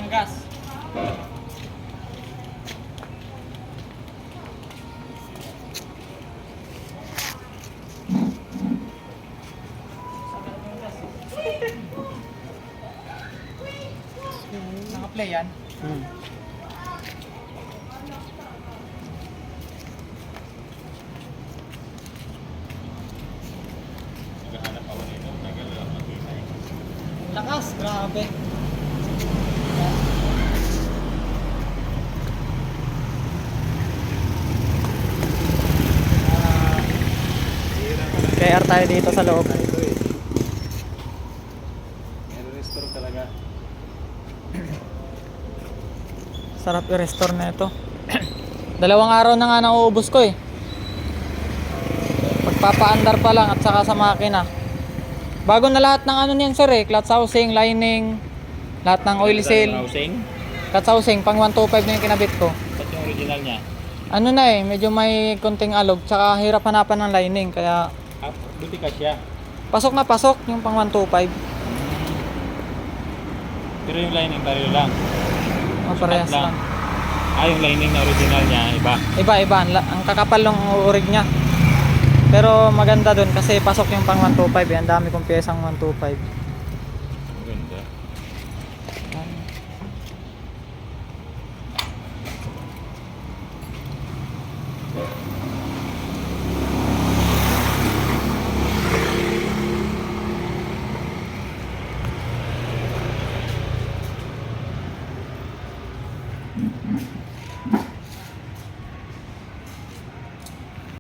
ng gas. Naka-play yan. Lakas, grabe. KR tayo dito sa loob. Restore talaga. Sarap i-restore na ito. Dalawang araw na nga nauubos ko eh. Pagpapaandar pa lang at saka sa makina. Bago na lahat ng ano niyan sir eh. Clutch housing, lining, lahat ng oil seal. Housing? Clutch housing, pang 125 na yung kinabit ko. Ba't yung original niya? Ano na eh, medyo may konting alog. Tsaka hirap hanapan ng lining. Kaya Ah, buti ka siya. pasok na pasok yung pang 125. Pero yung lining pareho lang. Maparehas Sukat lang. lang. Ah, yung lining na original niya, iba. Iba-iba. Ang kakapal ng urig niya. Pero maganda dun kasi pasok yung pang 125 eh. Ang dami kong piyesang 125. Ganda.